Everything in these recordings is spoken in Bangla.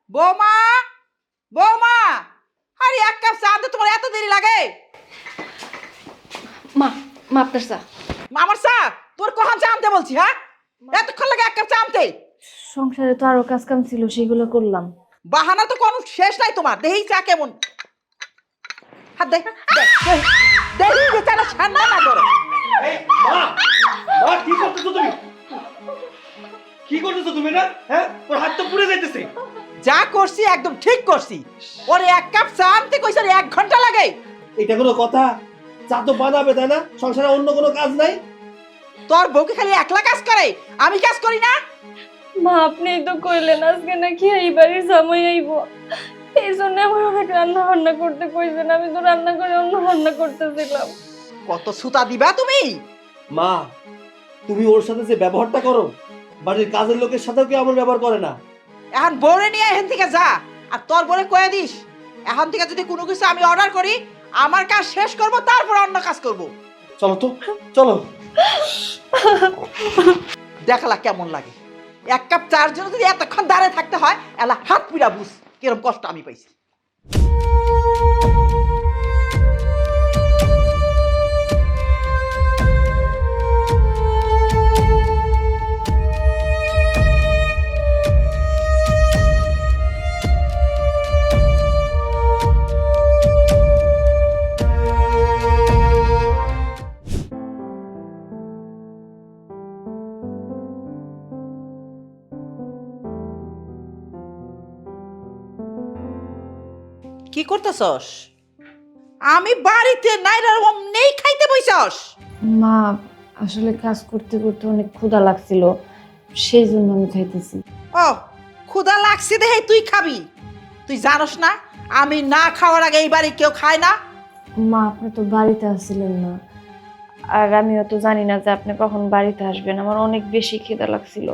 বৌমা, বৌমা, আরে এক কাপ চা আনতে তোমার এত দেরি লাগে? মা মা আপনার চা। আমার চা তোর কখন চা আনতে বলছি? হ্যাঁ, এতক্ষণ লাগে এক কাপ চা আনতে? সংসারে তো আরো কাজ কাম ছিল, সেগুলো করলাম। বাহানা তো কোনো শেষ নাই তোমার। দেহি চা কেমন? হাত দে, দেহি বেচারা ঠান্ডা না করে। এই মা, মা কি করতেছো তুমি? কি করতেছো তুমি না? হ্যাঁ, তোর হাত তো পুড়ে যাইতেছে। যা করছি একদম ঠিক করছি। ওরে এক কাপ চা আনতে কইছ 1 ঘন্টা লাগে? এটা কোনো কথা? চা তো বানাবে তাই না? সংসারে অন্য কোনো কাজ নাই? তোর বউকে খালি একলা কাজ করে, আমি কাজ করি না? মা আপনিই তো কইলেন আজকে নাকি এই বাড়ির জামাই আইব, এই জন্য আমার অনেক রান্না বান্না করতে কইছেন। আমি তো রান্না করে অন্য রান্না করতেছিলাম। কত সুতা দিবা তুমি? মা, তুমি ওর সাথে যে ব্যবহারটা করো, বাড়ির কাজের লোকের সাথেও কি এমন ব্যবহার করে না? এখন বউরে নিয়ে এখান থেকে যা, আর তোর বলে কয়ে দিস এখন থেকে যদি কোনো কিছু আমি অর্ডার করি, আমার কাজ শেষ করব, তারপর অন্য কাজ করব। চলো তো, চলো। দেখালা কেমন লাগে? এক কাপ চার জন্য যদি এতক্ষণ দাঁড়িয়ে থাকতে হয়, এলা হাত পিড়া বুঝ কিরম কষ্ট আমি পাইছি। কি করতেছস? আমি বাড়িতে নাইরার নেই, খাইতে বইছস? মা আসলে কাজ করতে করতে অনেক ক্ষুধা লাগছিল, সেই জন্য আমি খাইতেছি। ও, ক্ষুধা লাগছে দেখে তুই খাবি? তুই জানোস না আমি না খাওয়ার আগে এই বাড়ি কেউ খায় না? মা আপনি তো বাড়িতে আসছিলেন না, আর আমিও তো জানি না যে আপনি কখন বাড়িতে আসবেন। আমার অনেক বেশি খিদা লাগছিল,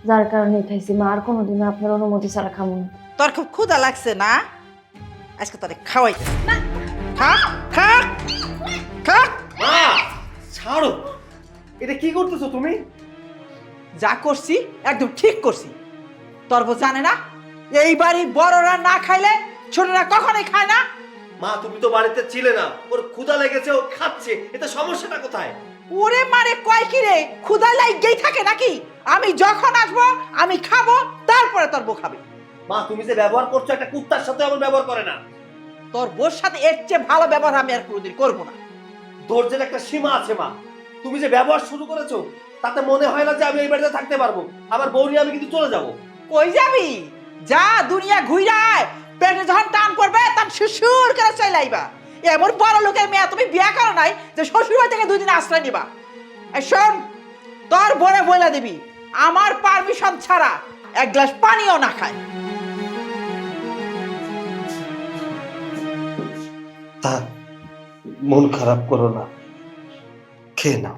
যার কারণে খাইছি। মা আর কোনোদিন আপনার অনুমতি ছাড়া খাবো না। তোর খুব ক্ষুধা লাগছে না? আজকে তোরে খাওয়াইতেছি না। খা খা খা। মা, ছাড়ো। এটা কি করতেছো তুমি? যা করছি একদম ঠিক করছি। তোর বউ জানে না এই বাড়ি বড়রা না খাইলে ছোটরা কখনোই খায় না? মা, তুমি তো বাড়িতে ছিলে না। ওর ক্ষুধা লেগেছে, ও খাচ্ছে। এতে সমস্যাটা কোথায়? ওরে মারে কয় কি রে, ক্ষুধা লাগেই থাকে নাকি? আমি যখন আসবো আমি খাবো, তারপরে তোর বউ খাবে। মা, তুমি যে ব্যবহার করছো একটা কুত্তার সাথে এমন ব্যবহার করে না। তোর বউর সাথে এর চেয়ে ভালো ব্যবহার আমি আর কোনোদিন করবো না। ধৈর্যের একটা সীমা আছে মা। তুমি যে ব্যবহার শুরু করেছো, তাতে মনে হয় না যে আমি এই বাড়িতে থাকতে পারবো। আমার বউ নিয়ে আমি কিন্তু চলে যাবো। কই যাবি? যা, দুনিয়া ঘুইরায়, পেটে যখন টান পড়বে তখন সুসুর করে চলে আইবা। এমন বড় লোকের মেয়ে তুমি বিয়ে করো নাই যে শ্বশুর বাড়ি থেকে 2 দিন আশ্রয় নিবা। এই শোন, তোর বড় বইলা দিবি আমার পারমিশন ছাড়া এক গ্লাস পানিও না খায়। তা মন খারাপ করো না, খেয়ে নাও।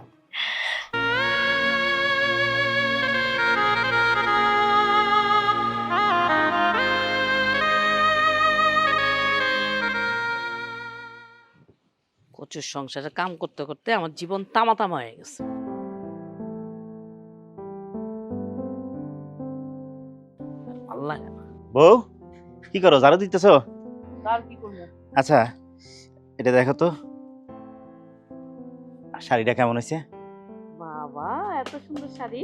কচুর সংসারে কাম করতে করতে আমার জীবন তামা তামা হয়ে গেছে। আল্লাহ, বউ কি করো, ঝাড়ু দিতেছো? তার কি করবো? আচ্ছা এটা দেখো তো, শাড়িটা কেমন হয়েছে? বাবা, এত সুন্দর শাড়ি!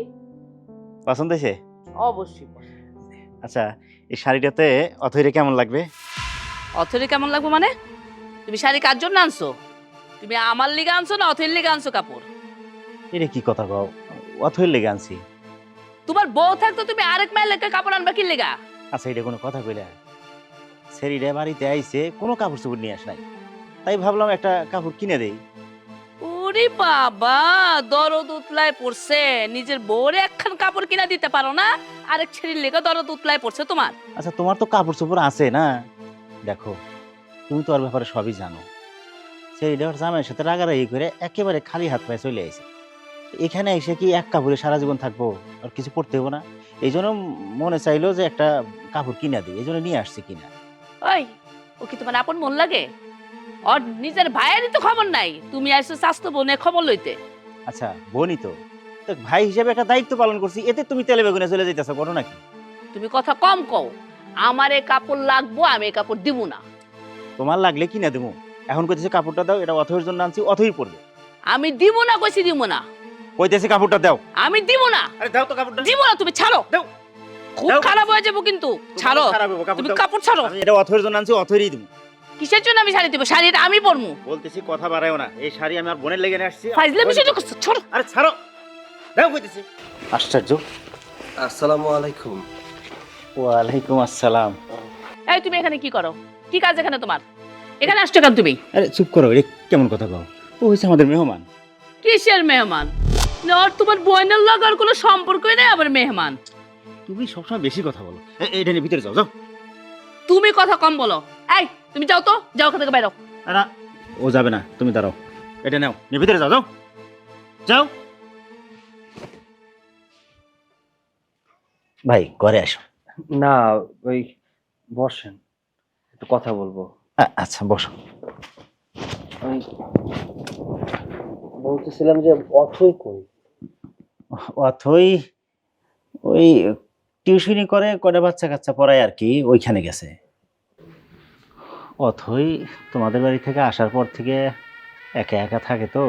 পছন্দ হয়েছে? অবশ্যই। আচ্ছা এই শাড়িটাতে অথইরে কেমন লাগবে? অথরে কেমন লাগবে মানে? তুমি শাড়ি কার জন্য আনছো? তুমি আমার লিগে আনছো না অথের লিগে আনছো কাপড়? এটা কি কথা কও, অথইর লেগে আনছি। তোমার বউ থাকতো তুমি আরেক মায়ের লেগে কাপড় আনবা কি লেগা? আচ্ছা এটা কোনো কথা কইলা? সেরিটা বাড়িতে আইছে, কোনো কাপড় চোপড় নিয়ে আস নাই, তাই ভাবলাম একটা কাপড় কিনে দেই। ওরে বাবা, দরদ উতলায় পড়ছে, নিজের বউরে একখান কাপড় কিনা দিতে পারো না, আরেক ছেলের লেগে দরদ উতলায় পড়ছে তোমার। আচ্ছা তোমার তো কাপড় চোপড় আছে না? দেখো তুমি তো ওর ব্যাপারে সবই জানো। সেরিটা ওর জামাইয়ের সাথে রাগারাগি করে একেবারে খালি হাত পায়ে চলে আইছে। এখানে এসে কি এক কাপড়ে সারা জীবন থাকবো? আর কিছু করতে হবো না? এই জন্য মনে চাইলো যে একটা কাপড় কিনা দিই, এই জন্য নিয়ে আসছি কিনা। ওই, ও কি তোমার আপন মন লাগে? ওর নিজের ভাইয়েরই তো খবর নাই, তুমি আইছো স্বাস্থ্য বোনের খবর লইতে। আচ্ছা বোনই তো, তো ভাই হিসেবে একটা দায়িত্ব পালন করছি, এতে তুমি তেলে বেগুনে চলে যাইতেছো, করো নাকি? তুমি কথা কম কও। আমার এই কাপড় লাগবো, আমি এই কাপড় দিব না। তোমার লাগলে কিনে দেবো, এখন কইতেছে কাপড়টা দাও, এটা অথয়ের জন্য আনছি, অথই পড়বে। আমি দিব না, কইছি দিব না। কইতেছে কাপড়টা দাও। আমি দিব না। আরে দাও তো কাপড়টা। দিব না, তুমি ছাড়ো। দাও। খুব দাও। খারাপ হয়ে যাবো কিন্তু। ছাড়ো, খারাপ হবে, তুমি দাও। কাপড় ছাড়ো। আমি এটা অথয়ের জন্য আনছি, অথইরই দেবো। কিসের জন্য আমি শাড়ি দিব? শাড়িটা আমি পরমু। বলতেছি কথা বাড়ায়ও না, এই শাড়ি আমি আর বোনের লেগে নিয়ে আসছি। ফাইজলামি শুরু করছো, ছাড়ো। আরে ছাড়ো, দাও কইতেছি। আশ্চর্য। আসসালামু আলাইকুম। ওয়ালাইকুম আসসালাম। এই তুমি এখানে কি করো? কি কাজ এখানে তোমার? এখানে আসছো কেন তুমি? আরে চুপ করো, এটা কেমন কথা কও? ও হইছে আমাদের মেহমান। কিসের মেহমান? না, আর তোমার বোনের লাগার কোনো সম্পর্কই নেই, আবার মেহমান। তুমি সবসময় বেশি কথা বলো। এটা নিয়ে ভিতরে যাও, যাও। তুমি কথা কম বলো। এই তুমি যাও তো, যাও ওখান থেকে বাইরো। না, ও যাবে না, তুমি দাঁড়াও। এটা নাও, নিয়ে ভিতরে যাও, যাও, যাও। ভাই ঘরে আসো। না, ওই বসেন, একটু কথা বলবো। আচ্ছা বসো। আমি বলতেছিলাম যে অথই কই? অথই ওই টিউশনি করে, কয়টা বাচ্চা কাচ্চা পড়ায় আর কি, ওইখানে গেছে। অথই তোমাদের বাড়ি থেকে আসার পর থেকে একা একা থাকে, তো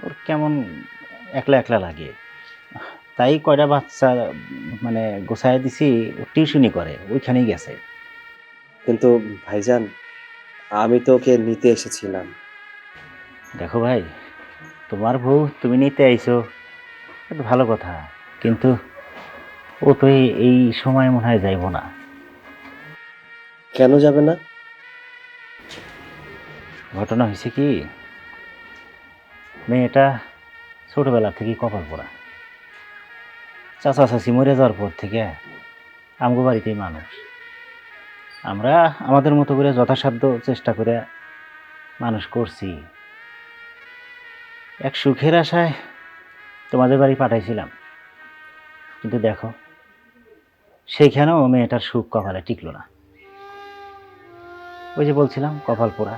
ওর কেমন একলা একলা লাগে, তাই কয়টা বাচ্চা মানে গোছায় দিছি, ও টিউশনি করে, ওইখানেই গেছে। কিন্তু ভাইজান, আমি তো ওকে নিতে এসেছিলাম। দেখো ভাই, তোমার বউ তুমি নিতে আইছো, এটা ভালো কথা, কিন্তু ও তো এই সময় মনে হয় যাইব না। কেন যাবে না? ঘটনা হয়েছে কি, মেয়েটা ছোটবেলা থেকেই কপাল পোড়া। চাচা চাচি মরে যাওয়ার পর থেকে আমগো বাড়িতেই মানুষ। আমরা আমাদের মতো করে যথাসাধ্য চেষ্টা করে মানুষ করছি। এক সুখের আশায় তোমাদের বাড়ি পাঠাইছিলাম, কিন্তু দেখো সেইখানেও মেয়েটার সুখ কপালে টিকলো না। ওই যে বলছিলাম কপাল পোড়া,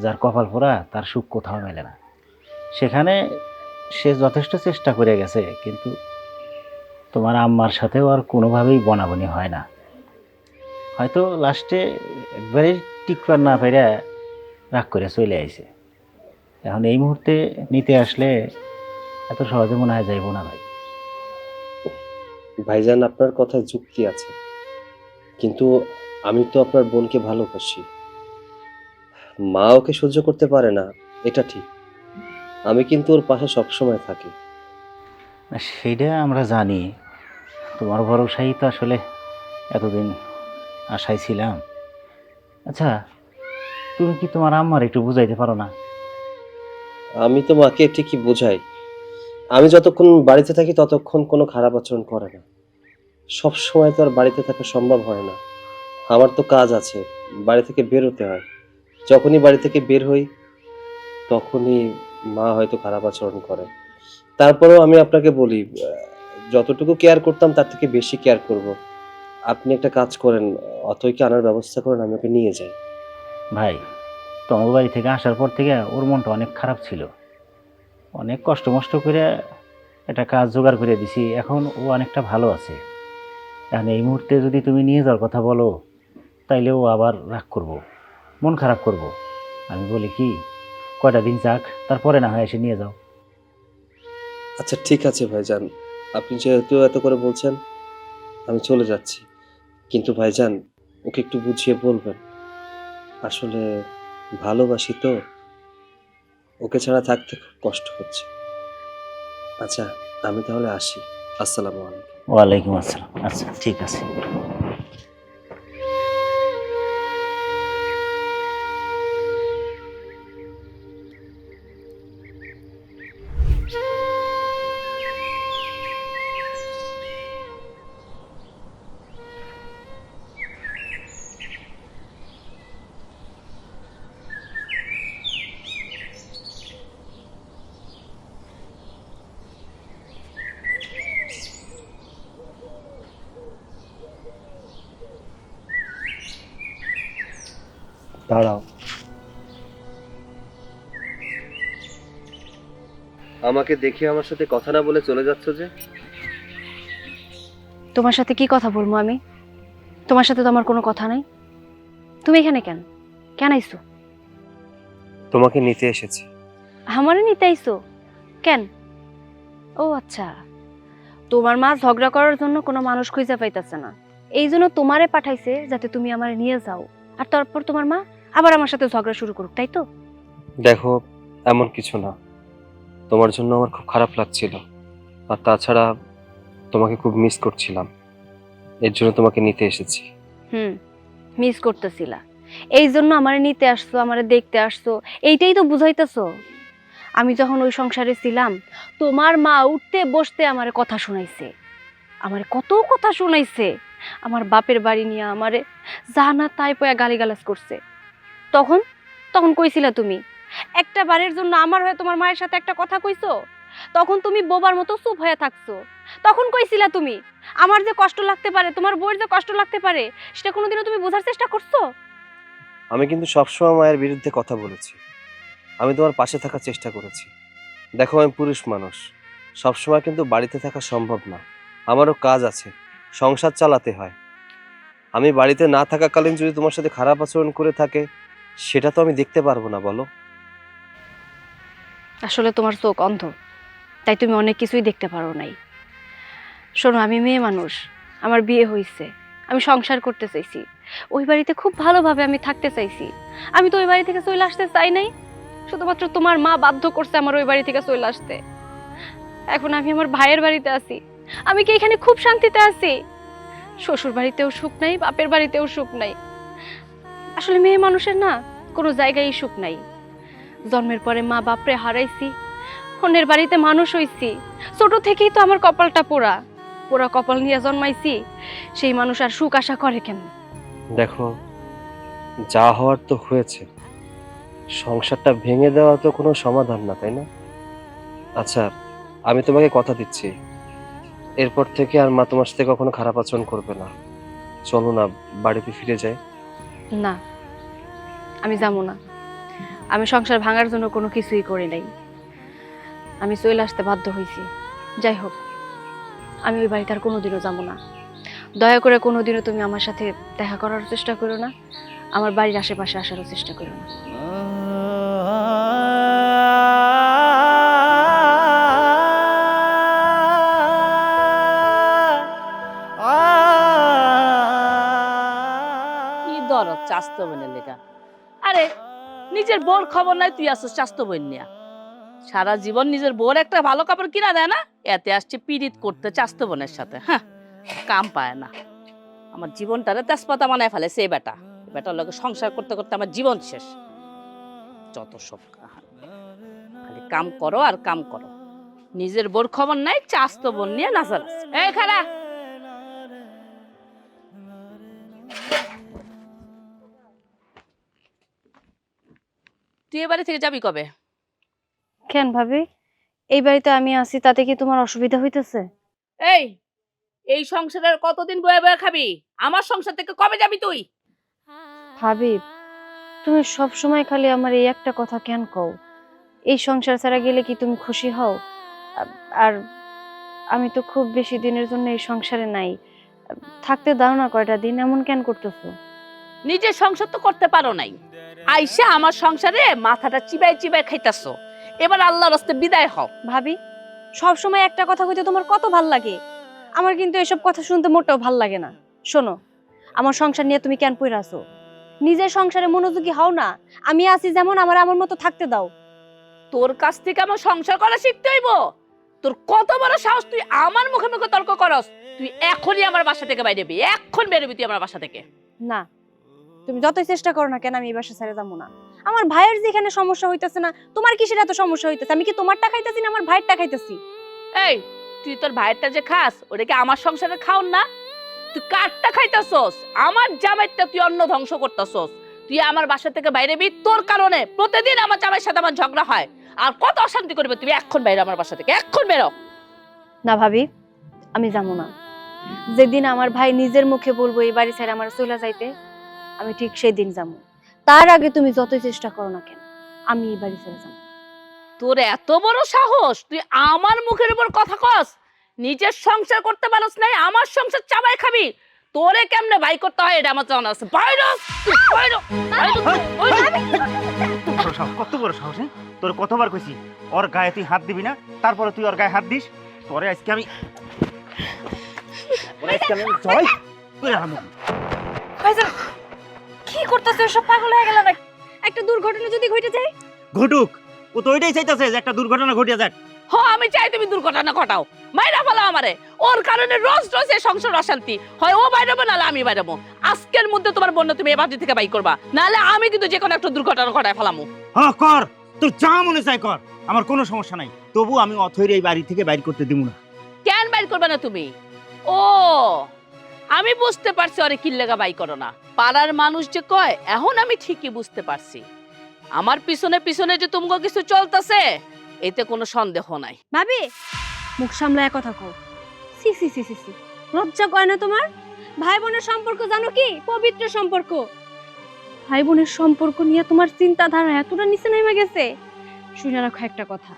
যার কপাল পোড়া তার সুখ কোথাও মেলে না। সেখানে সে যথেষ্ট চেষ্টা করে গেছে, কিন্তু তোমার আম্মার সাথেও আর কোনোভাবেই বনাবনি হয় না। হয়তো লাস্টে একবারে টিকবার না পেরে রাগ করে চলে আইছে। এখন এই মুহূর্তে নিতে আসলে এত সহজে মনে হয় যাইব না ভাই। ভাইজান, আপনার কথায় যুক্তি আছে, কিন্তু আমি তো আপনার বোনকে ভালোবাসি। মা ওকে সহ্য করতে পারে না, এটা ঠিক। আমি কিন্তু ওর পাশে সবসময় থাকি। সেইটা আমরা জানি, তোমার ভরসাই তো আসলে এতদিন আশায় ছিলাম। আচ্ছা, তুমি কি তোমার আম্মার একটু বুঝাইতে পারো না? আমি তো মাকে ঠিকই বোঝাই। আমি যতক্ষণ বাড়িতে থাকি ততক্ষণ কোনো খারাপ আচরণ করে না। সব সময় তো আর বাড়িতে থাকা সম্ভব হয় না। আমার তো কাজ আছে, বাড়ি থেকে বের হতে হয়। যখনই বাড়ি থেকে বের হই তখনই মা হয়তো খারাপ আচরণ করে। তারপরেও আমি আপনাকে বলি, যতটুকু কেয়ার করতাম তার থেকে বেশি কেয়ার করব। আপনি একটা কাজ করেন, অথইকে আনার ব্যবস্থা করেন, আমি ওকে নিয়ে যাই। ভাই, তোমার বাড়ি থেকে আসার পর থেকে ওর মনটা অনেক খারাপ ছিল। অনেক কষ্ট মষ্ট করে একটা কাজ জোগাড় করে দিছি, এখন ও অনেকটা ভালো আছে। এখন এই মুহূর্তে যদি তুমি নিয়ে যাওয়ার কথা বলো, তাইলে ও আবার রাগ করব, মন খারাপ করব। আমি বলি কি, কয়টা দিন যাক, তারপরে না হয় এসে নিয়ে যাও। আচ্ছা ঠিক আছে ভাইজান, আপনি যেহেতু এত করে বলছেন, আমি চলে যাচ্ছি। কিন্তু ভাইজান, ওকে একটু বুঝিয়ে বলবেন, আসলে ভালোবাসি তো, ওকে ছাড়া থাকতে খুব কষ্ট হচ্ছে। আচ্ছা, আমি তাহলে আসি। আসসালামু আলাইকুম। ওয়ালাইকুম আসসালাম। আচ্ছা ঠিক আছে। দাঁড়াও, আমাকে দেখে আমার সাথে কথা না বলে চলে যাচ্ছ যে? তোমার সাথে কি কথা বলবো আমি? তোমার সাথে তো আমার কোনো কথা নাই। তুমি এখানে কেন কেন আইছো? তোমাকে নিতে এসেছি। আমারে নিতে আইছো কেন? ও আচ্ছা, তোমার মা ঝগড়া করার জন্য কোনো মানুষ খুঁজে পাইতেছে না, এই জন্য তোমারে পাঠাইছে যাতে তুমি আমারে নিয়ে যাও, আর তারপর তোমার মা আবার আমার সাথে ঝগড়া শুরু করুক, তাই তো? দেখো, এমন কিছু না। তোমার জন্য আমার খুব খারাপ লাগছিল, আর তাছাড়া তোমাকে খুব মিস করছিলাম, এর জন্য তোমাকে নিতে এসেছি। মিস করতেছিলা, এই জন্য আমারে নিতে আসছো, আমারে দেখতে আসছো, এইটাই তো বুঝাইতেছো। আমি যখন ওই সংসারে ছিলাম, তোমার মা উঠতে বসতে আমারে কথা শোনাইছে, আমারে কত কথা শোনাইছে, আমার বাপের বাড়ি নিয়ে আমারে যা না তাই পয়া গালিগালাজ করছে। তখন তখন কইছিলা তুমি একটা বারের জন্য আমার হয়ে তোমার মায়ের সাথে একটা কথা কইছো? তখন তুমি বোবার মতো চুপ হয়ে থাকছো। তখন কইছিলা তুমি আমার যে কষ্ট লাগতে পারে, তোমার বউয়ের যে কষ্ট লাগতে পারে, সেটা কোনোদিনও তুমি বোঝার চেষ্টা করছো? আমি কিন্তু সবসময় মায়ের বিরুদ্ধে কথা বলেছি, আমি তোমার পাশে থাকার চেষ্টা করেছি। দেখো, আমি পুরুষ মানুষ, সবসময় কিন্তু বাড়িতে থাকা সম্ভব না, আমারও কাজ আছে, সংসার চালাতে হয়। আমি বাড়িতে না থাকাকালীন যদি তোমার সাথে খারাপ আচরণ করে থাকে, সেটা তো আমি দেখতে পারবো না, বলো। আসলে তোমার চোখ অন্ধ, তাই তুমি অনেক কিছুই দেখতে পারো নাই। শোনো, আমি মেয়ে মানুষ, আমার বিয়ে হয়েছে, আমি সংসার করতে চাইছি, ওই বাড়িতে খুব ভালোভাবে আমি থাকতে চাইছি। আমি তো ওই বাড়ি থেকে চলে আসতে চাই নাই, শুধুমাত্র তোমার মা বাধ্য করছে আমার ওই বাড়ি থেকে চলে আসতে। এখন আমি আমার ভাইয়ের বাড়িতে আছি, আমি কি এখানে খুব শান্তিতে আছি? শ্বশুর বাড়িতেও সুখ নাই, বাপের বাড়িতেও সুখ নাই। আসলে মেয়ে মানুষের না কোনো জায়গায় সুখ নাই। জন্মের পরে মা বাপরে হারাইছি, অন্যের বাড়িতে মানুষ হইছি, ছোট থেকেই তো আমার কপালটা পোড়া, পোড়া কপাল নিয়ে জন্মাইছি, সেই মানুষ আর সুখ আশা করে কেমন? দেখো, যা হওয়ার তো হয়েছে, সংসারটা ভেঙে দেওয়া তো কোনো সমাধান না, তাই না? আচ্ছা, আমি তোমাকে কথা দিচ্ছি, এরপর থেকে আর মা তোমার সাথে কখনো খারাপ আচরণ করবে না। চলো না, বাড়িতে ফিরে যাই। না, আমি যাবো না। আমি সংসার ভাঙার জন্য কোনো কিছুই করি নাই, আমি চলে আসতে বাধ্য হয়েছি। যাই হোক, আমি ওই বাড়িতে আর কোনোদিনও যাবো না। দয়া করে কোনোদিনও তুমি আমার সাথে দেখা করার চেষ্টা করো না, আমার বাড়ির আশেপাশে আসারও চেষ্টা করো না। কি দরদ চাস্তো বোনের লেগা? আরে নিজের বোর খবর নাই, তুই আসছিস চাস্তো বোন নিয়া। সারা জীবন নিজের বোর একটা ভালো কাপড় কিনা দেয় না, এতে আসছে পীড়িত করতে চাস্তো বোনের সাথে। হ্যাঁ, কাম পায় না। আমার জীবনটারে তেজপাতা বানায় ফেলে সে বেটা। বেটার লগে সংসার করতে করতে আমার জীবন শেষ। যত সব খালি কাম করো আর কাম করো, নিজের বোর খবর নাই, চাস্তো বোন নিয়ে নাচাল। এই খারা, তুই এ বাড়ি থেকে যাবি কবে? কেন ভাবি, এই বাড়িতে আমি আছি, তাতে কি তোমার অসুবিধা হইতেছে? এই এই সংসারের কতদিন বয়ে বয়ে খাবি? আমার সংসার থেকে কবে যাবি তুই? ভাবি, তুমি সব সময় খালি আমার এই একটা কথা কেন কও? এই সংসার ছাড়া গেলে কি তুমি খুশি হও? আর আমি তো খুব বেশি দিনের জন্য এই সংসারে নাই, থাকতে দাও না কয়টা দিন, এমন কেন করতেছো? নিজের সংসার তো করতে পারো নাই, আইসা আমার সংসারে মাথাটা চিবাই চিবাই খাইতাছো। এবার আল্লাহর রাস্তে বিদায় হও। ভাবি, সব সময় একটা কথা কইতে তোমার কত ভাল লাগে, আমার কিন্তু এসব কথা শুনতে মোটেও ভাল লাগে না। শোনো, আমার সংসার নিয়ে তুমি কেন পইরা আছো? নিজের সংসারে মনোযোগী হও না। আমি আছি যেমন, আমার মতো থাকতে দাও। তোর কাছ থেকে আমার সংসার করা শিখতে হইব? তোর কত বড় সাহস, তুই আমার মুখে মুখে তর্ক করস? তুই এখনই আমার বাসা থেকে বাইরে বেরবি, এখন বেরোবি তুই আমার বাসা থেকে। না, তুমি যতই চেষ্টা করো না কেন, আমি এই বাসা ছেড়ে যাবো না। আমার ভাইয়ের যেখানে সমস্যা হইতেছে না, তোমার কিসের এত সমস্যা হইতেছে? আমি কি তোমারটা খাইতেছি না আমার ভাইয়েরটা খাইতেছি? এই, তুই তোর ভাইয়েরটা যে খাস, ওটা কি আমার সংসারে খাওন না? তুই কারটা খাইতাছস? আমার জামাইটা তুই অন্য ধ্বংস করতাছস। তুই আমার বাসা থেকে বাইরে বি, তোর কারণে প্রতিদিন আমার জামাইয়ের সাথে আমার ঝগড়া হয়। আর কত অশান্তি করবে? তুমি এখন বাইরে আমার বাসা থেকে, এখন বেরো। না ভাবি, আমি যাবো না। যেদিন আমার ভাই নিজের মুখে বলবো এই বাড়ি ছেড়ে আমার চলে যাইতে, আমি ঠিক সেই দিন যাবো। তার আগে তুমি যতই চেষ্টা করো না কেন, আমি এই বাড়ি ছেড়ে যাবো। তোর এত বড় সাহস, তুই আমার মুখের উপর কথা কস? নিজের সংসার করতে পারস নাই, আমার সংসার চাবাই খাবি? তোরে কেমনে ভাই করতে হয় এটা আমার জানা আছে। বাইরে কত বড় সাহস, হ্যাঁ? তোর কতবার কইছি ওর গায়ে তুই হাত দিবি না, তারপরে তুই ওর গায়ে হাত দিস। তোরে আজকে আমি জয় করে আনবো। ভাইজান কি করতেছো? সব পাগল হয়ে গেল না? একটা দুর্ঘটনা যদি ঘটে যায়? ঘটুক, ও তো ওইটাই চাইতেছে যে একটা দুর্ঘটনা ঘটিয়া যাক। হ আমি চাই তুমি দুর্ঘটনা ঘটাও, মাইরা ফেলো আমারে। ওর কারণে রোজ রোজ এই সংসার অশান্তি হয়। ও বাইরেবো নাহলে আমি বাইরেবো। আজকের মধ্যে তোমার বোন তুমি এ বাড়ি থেকে বাই করবা, নাহলে আমি কিন্তু যে কোনো একটা দুর্ঘটনা ঘটায় ফেলামু। হ্যাঁ কর, তোর যা মনে চাই কর, আমার কোনো সমস্যা নাই। তবু আমি অথৈর এই বাড়ি থেকে বাইর করতে দিব না। কেন বাইর করবে না তুমি? ও আমি বুঝতে পারছি ওরে কি লেগা বাই করো না। পাড়ার মানুষ যে কয় এখন আমি ঠিকই বুঝতে পারছি। আমার পিছনে পিছনে যে তুমগো কিছু চলতেছে এতে কোনো সন্দেহ নাই। ভাবি মুখ সামলায় কথা কও। সি সি সি সি সি, লজ্জা করে না তোমার? ভাই বোনের সম্পর্ক জানো কি? পবিত্র সম্পর্ক। ভাই বোনের সম্পর্ক নিয়ে তোমার চিন্তাধারা এতটা নিচে নেমে গেছে। শুনে রাখো একটা কথা,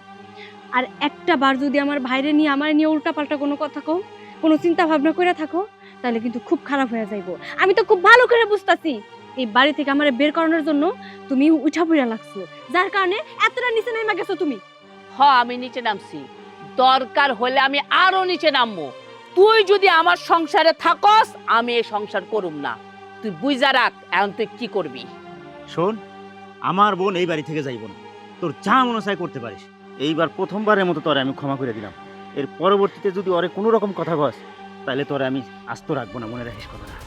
আর একটা বার যদি আমার ভাইরে নিয়ে আমার নিয়ে উল্টাপাল্টা কোনো কথা কও, কোনো চিন্তা ভাবনা করে থাকো, তাহলে কিন্তু খুব খারাপ হয়ে যাইবো। আমি তো খুব ভালো করে বুঝতাছি এই বাড়ি থেকে আমারে বের করানোর জন্য তুমি উঠা পড়া লাগছো, যার কারণে এতটা নিচে নেমে গেছো তুমি। হ আমি নিচে নামছি, দরকার হলে আমি আরো নিচে নামবো। তুই যদি আমার সংসারে থাকস আমি এই সংসার করুম না। তুই বুঝা রাখ এখন তুই কি করবি। শোন, আমার বোন এই বাড়ি থেকে যাইব না। তোর যা মনে চাই করতে পারিস। এইবার প্রথমবারের মতো তোরে আমি ক্ষমা করে দিলাম। এর পরবর্তীতে যদি ওরে কোনো রকম কথা কস তাহলে তোরে আমি আস্ত রাখবো না, মনে রাখিস কথাটা।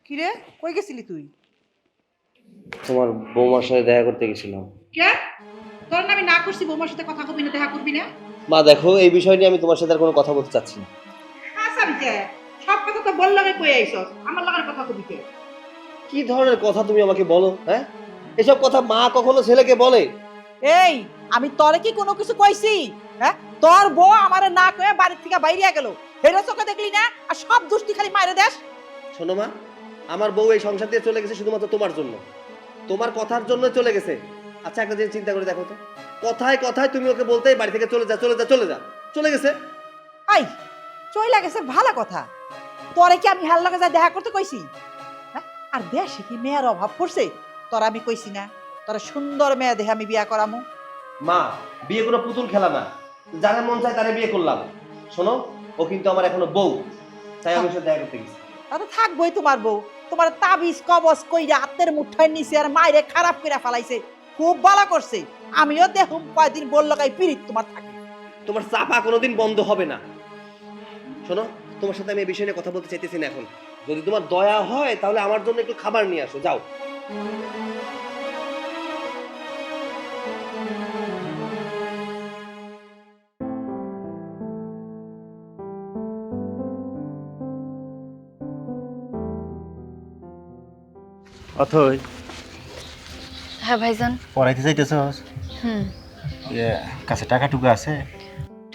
কিরে কই গেছিলি তুই? তোমার বৌমার সাথে দেখা করতে গেছিলাম। কে তোর না আমি না করছি বৌমার সাথে কথা কবি না, দেখা করবি না? মা দেখো, এই বিষয় নিয়ে আমি তোমার সাথে আর কোনো কথা বলতে চাচ্ছি না। আচ্ছা কে সব কথা তো বল লাগে কই আইছস, আমার লাগার কথা কবি কে? কি ধরনের কথা তুমি আমাকে বলো, হ্যাঁ? এসব কথা মা কখনো ছেলেকে বলে? এই আমি তোরে কি কোনো কিছু কইছি? হ্যাঁ, তোর বউ আমারে না কয়ে বাড়ি থেকে বাইরে গেল, হেরে চোখে দেখলি না? আর সব দুষ্টি খালি মাইরে দেশ। শোনো মা, আমার বউ এই সংসার দিয়ে চলে গেছে শুধুমাত্র তোমার জন্য, তোমার কথার জন্য চলে গেছে। আচ্ছা একটা জিনিস চিন্তা করে দেখো তো, কথায় কথায় তুমি ওকে বলতে বাড়ি থেকে চলে যা চলে যা চলে যা, চলে গেছে। আই চইলা গেছে ভালো কথা, তোরে কি আমি হাল লাগে যা দেখা করতে কইছি? হ্যাঁ, আর দেশে কি মেয়ের অভাব পড়ছে? তোর আমি কইছি না তোরা সুন্দর মেয়ে দেখে আমি বিয়া করামু? মা, বিয়ে কোনো পুতুল খেলা না, যারা মন চায় তারা বিয়ে করলাম। শোনো, ও কিন্তু আমার এখনো বউ, তাই আমি ওর সাথে দেখা করতে গেছি। তাহলে থাকবোই তোমার বউ, তোমার তাবিজ কবজ কইরা হাতের মুঠায় নিচে আর মাইরে খারাপ করে ফেলাইছে। খুব ভালো করছে, আমিও দেখুম কয়দিন বল লাগাই পিরিত তোমার থাকে। তোমার চাপা কোনোদিন বন্ধ হবে না। শোনো, তোমার সাথে আমি এই বিষয় নিয়ে কথা বলতে চাইতেছি না এখন। যদি তোমার দয়া হয় তাহলে আমার জন্য একটু খাবার নিয়ে আসো, যাও। অথই, হ্যাঁ ভাইজান। পড়াইতে চাইতেছস? হুম। কাছে টাকা টুকু আছে?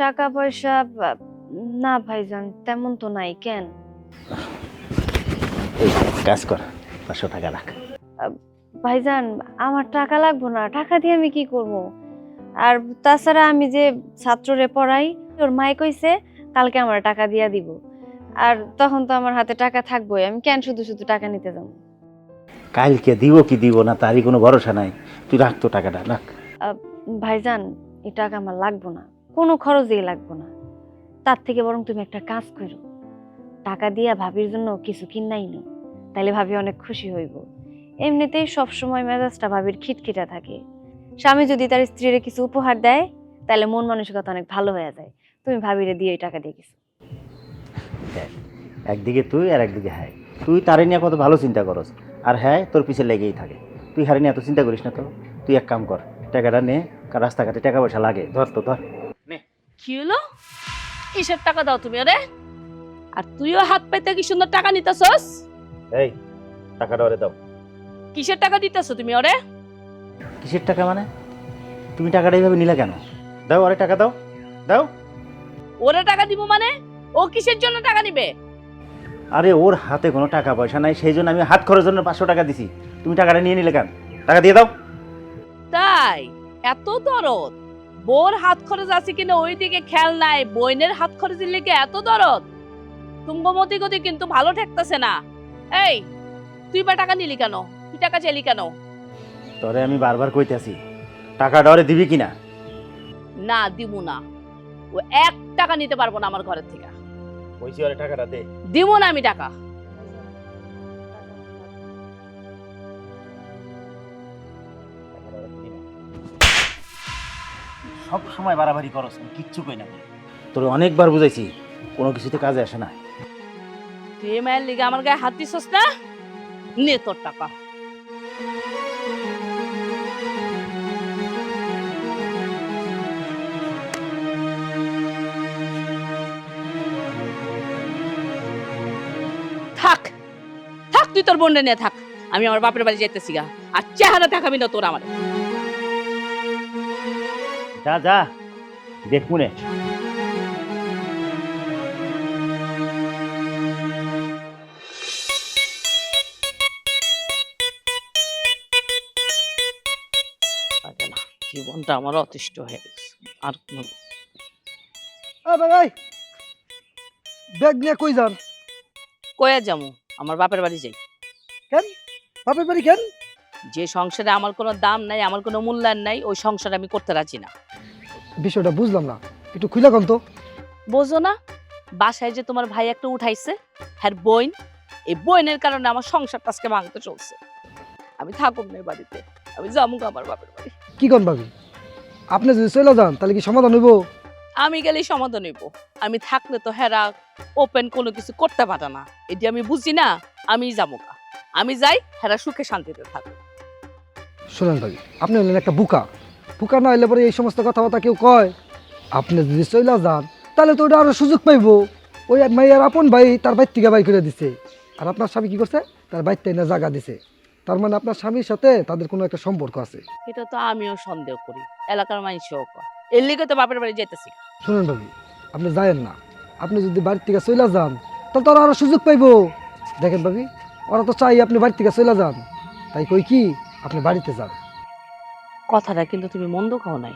টাকা পয়সা না ভাইজান, তেমন তো নাই। কেন? এই কাজ কর, 500 টাকা রাখ। ভাইজান আমার টাকা লাগবো না, টাকা দিয়ে আমি কি করব? আর তাছাড়া আমি যে ছাত্ররে পড়াই, ওর মাই কইছে কালকে আমার টাকা দিয়া দিব। আর তখন তো আমার হাতে টাকা থাকবোই, আমি কেন শুধু শুধু টাকা নিতে যাব? কালকে দিব কি দিব না তারই কোনো ভরসা নাই। তুই রাখ তো টাকাটা, রাখ। ভাইজান এই টাকা আমার লাগবো না, কোনো খরচই লাগবো না। তার থেকে বরং তুমি একটা কাজ করো, টাকা দিয়া ভাবির জন্য কিছু কিনাই নো, তাইলে ভাবি অনেক খুশি হইব। এমনিতেই সবসময় মেজাজটা ভাবির খিটখিটা থাকে। স্বামী যদি তার স্ত্রীর কিছু উপহার দেয় তাহলে মন মানসিকতা অনেক ভালো হয়ে যায়। তুমি ভাবিরে দিয়ে এই টাকা দিয়ে কিছু। একদিকে তুই আর একদিকে হ্যাঁ, তুই তারে নিয়ে কত ভালো চিন্তা করস, আর হ্যাঁ তোর পিছে লেগেই থাকে। তুই হারে নিয়ে এত চিন্তা করিস না তো। তুই এক কাম কর, টাকাটা নে, রাস্তাঘাটে টাকা পয়সা লাগে, ধর তো ধর। কি হলো? কিসের টাকা দাও তুমি ওরে? আর তুইও হাত পাইতে কি সুন্দর টাকা নিতেছস? এই টাকাটা ওরে দাও। কিসের টাকা দিতেছো তুমি ওরে? কিসের টাকা মানে? তুমি টাকাটা এইভাবে নিলে কেন? দাও, আরে টাকা দাও, দাও। ওরে টাকা দিব মানে? ও কিসের জন্য টাকা নিবে? আরে ওর হাতে কোনো টাকা পয়সা নাই, সেই জন্য আমি হাত খরচের জন্য 500 টাকা দিছি। তুমি টাকাটা নিয়ে নিলে কেন? টাকা দিয়ে দাও। তাই এত দরদ? বোর হাত খরচ আছে কিনা ওইদিকে খেয়াল নাই, বইনের হাত খরচের লেগে এত দরদ? তুঙ্গমতি গতি কিন্তু ভালো ঠেকতেছে না। এই তুই বা টাকা নিলি কেন? তুই টাকা চাইলি কেন? তোরে আমি বারবার কইতেছি টাকাটা ওরে দিবি কিনা। না দিব না, ও 1 টাকা নিতে পারবো না আমার ঘরের থেকে। কইছি ওরে টাকাটা দে। দিব না আমি টাকা। সব সময় বাড়াবাড়ি করছ, আমি কিচ্ছু কই না। তোর অনেকবার বুঝাইছি, কোনো কিছুতে কাজে আসে না। তুই এই মায়ের লিগে আমার গায়ে হাত দিছস না? নে তোর টাকা। থাক থাক, তুই তোর বোনটা নিয়ে থাক। আমি আমার বাপের বাড়ি যাইতেছি গা, আর চেহারা দেখাবি না তোর আমার। যা যা, দেখ মনে। জীবনটা আমার অতিষ্ঠ হয়ে গেছে। আর কোনো ভাই ব্যাগ নিয়ে কই যান? কয়ে যাবো? আমার বাপের বাড়ি যাই। কেন? বাপের বাড়ি কেন? যে সংসারে আমার কোনো দাম নাই, আমার কোনো মূল্যায়ন নাই, ওই সংসারে আমি করতে রাজি না। বিষয়টা বুঝলাম না, একটু খুলে কন তো। বোঝো না? বাসায় যে তোমার ভাই একটা উঠাইছে, হ্যাঁ বোন, এই বোনের কারণে আমার সংসারটা আজকে ভাঙতে চলছে। আমি থাকুম না এই বাড়িতে, আমি যাবো আমার বাপের বাড়ি। কি কন ভাবি, আপনি যদি চলে যান তাহলে কি সমাধান হইব? আমি গেলেই সমাধান হইব। আমি থাকলে তো হেরা ওপেন কোনো কিছু করতে পারে না, এটি আমি বুঝি না। আমি যাবো কা, আমি যাই, হেরা সুখে শান্তিতে থাকো। শোনেন ভাবি, আপনি হলেন একটা বুকা। বুকা না হইলে পরে এই সমস্ত কথাবার্তা কেউ কয়? আপনি যদি চলে যান তাহলে তো ওটা আরো সুযোগ পাইব। ওই মাইয়ার আপন ভাই তার বাইর থেকে বাই করে দিছে, আর আপনার স্বামী কি করছে? তার বাইরটা এনে জায়গা দিছে। তার মানে আপনার স্বামীর সাথে তাদের কোনো একটা সম্পর্ক আছে। এটা তো আমিও সন্দেহ করি, এলাকার মানুষও কয়। এর লিগে তো বাপের বাড়ি যেতেছি। শুনেন ভাবি, আপনি যায়েন না। আপনি যদি বাড়ির থেকে চলে যান তাহলে তো আরো সুযোগ পাইব। দেখেন ভাবি, ওরা তো চাই আপনি বাড়ি থেকে চলে যান, তাই কই কি আপনি বাড়িতে যান। কথাটা কিন্তু তুমি মন্দ খাও নাই।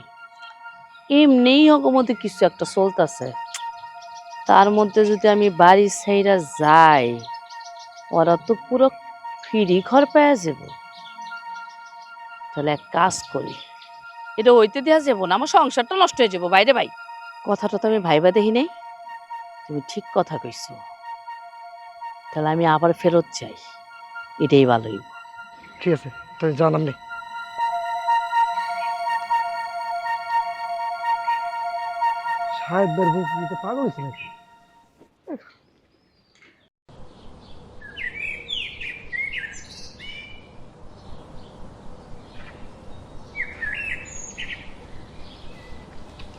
এমনিই অগমতে কিছু একটা চলতেছে, তার মধ্যে যদি আমি বাড়ি ছাইরা যাই, ওরা তো পুরো ফ্রি ঘর পেয়ে যাব। তাহলে এক কাজ করি, এটা হইতে দেওয়া যাবো না, আমার সংসারটা নষ্ট হয়ে যাবো। বাইরে ভাই, কথাটা তো আমি ভাইবা দেখি নাই। তুমি ঠিক কথা কইছো, তাহলে আমি আবার ফেরত চাই, এটাই ভালো হইব। ঠিক আছে, তাই যান আপনি। সাহেবের বুক নিতে পাগল হয়েছে নাকি?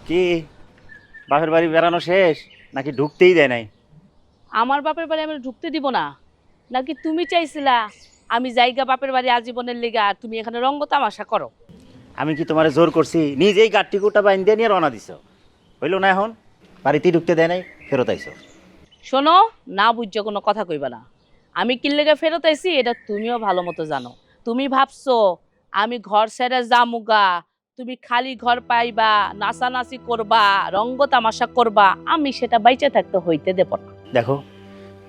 কি বাপের বাড়ি বেড়ানো শেষ নাকি ঢুকতেই দেয় নাই? আমার বাপের বাড়ি আমি ঢুকতে দিব না, নাকি তুমি চাইছিলা আমি জায়গা বাপের বাড়ি আজীবনের লেগে, আর তুমি এখানে রঙ্গ তামাশা করো? আমি কি তোমারে জোর করছি? নিজেই গাঠটি কুটা বাইন দিয়ে নিয়ে রওনা দিছ, হইল না? এখন বাড়িতেই ঢুকতে দেয় নাই, ফেরত আইছো। শোনো, না বুঝছো কোনো কথা কইবা না। আমি কি লেগে ফেরত আইছি এটা তুমিও ভালো মতো জানো। তুমি ভাবছো আমি ঘর ছেড়ে জামুগা, তুমি খালি ঘর পাইবা, নাচানাচি করবা, রঙ্গ তামাশা করবা, আমি সেটা বাইচে থাকতে হইতে দেব না। দেখো,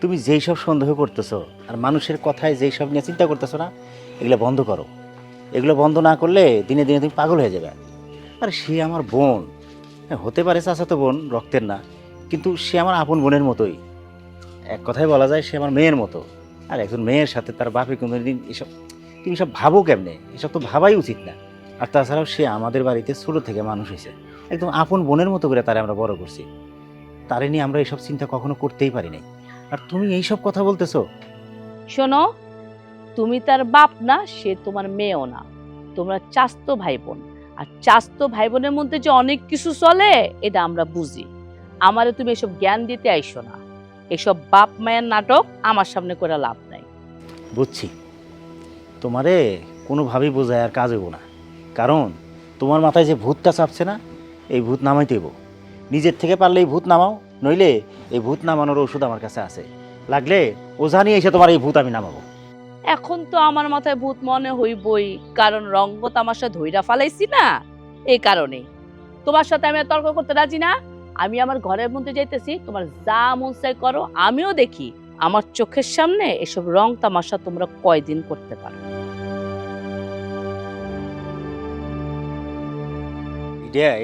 তুমি যেই সব সন্দেহ করতেছো আর মানুষের কথায় যেই সব নিয়ে চিন্তা করতেছো না, এগুলো বন্ধ করো। এগুলো বন্ধ না করলে দিনে দিনে তুমি পাগল হয়ে যাবে। আর সে আমার বোন, হ্যাঁ হতে পারে চাচাতো বোন, রক্তের না, কিন্তু সে আমার আপন বোনের মতোই। এক কথায় বলা যায় সে আমার মেয়ের মতো। আর একজন মেয়ের সাথে তার বাপে কোনোদিন এসব, তুমি সব ভাবো কেমনে? এসব তো ভাবাই উচিত না। আর তাছাড়াও সে আমাদের বাড়িতে ছোটো থেকে মানুষ হয়েছে, একদম আপন বোনের মতো করে তারে আমরা বড় করছি। তারে নিয়ে আমরা এইসব চিন্তা কখনো করতেই পারি নাই। আর তুমি এইসব কথা বলতেছো? শোনো, তুমি তার বাপ না, সে তোমার মেয়েও না, তোমরা চাস্তো ভাই বোন। আর চাস্তো ভাই বোনের মধ্যে যে অনেক কিছু চলে এটা আমরা বুঝি। আমারে তুমি এসব জ্ঞান দিতে আইসো না। এসব বাপ মায়ের নাটক আমার সামনে করে লাভ নাই। বুঝছি, তোমারে কোনোভাবেই বোঝায় আর কাজ হইব না, কারণ তোমার মাথায় যে ভূতটা চাপছে না, এই ভূত নামাইতে হইব। নিজের থেকে পারলে এই ভূত নামাও, নইলে এই ভূত নামানোর ওষুধ আমার কাছে আছে, লাগলে ও জানিয়ে এসে তোমার এই ভূত আমি নামাবো। এখন তো আমার মাথায় ভূত মনে হইবই, কারণ রঙ্গ তামাশা ধইরা ফালাইছি না, এই কারণেই। তোমার সাথে আমি আর তর্ক করতে রাজি না। আমি আমার ঘরের মধ্যে যাইতেছি, তোমার যা মন চাই করো, আমিও দেখি আমার চোখের সামনে এসব রং তামাশা তোমরা কয়দিন করতে পারো।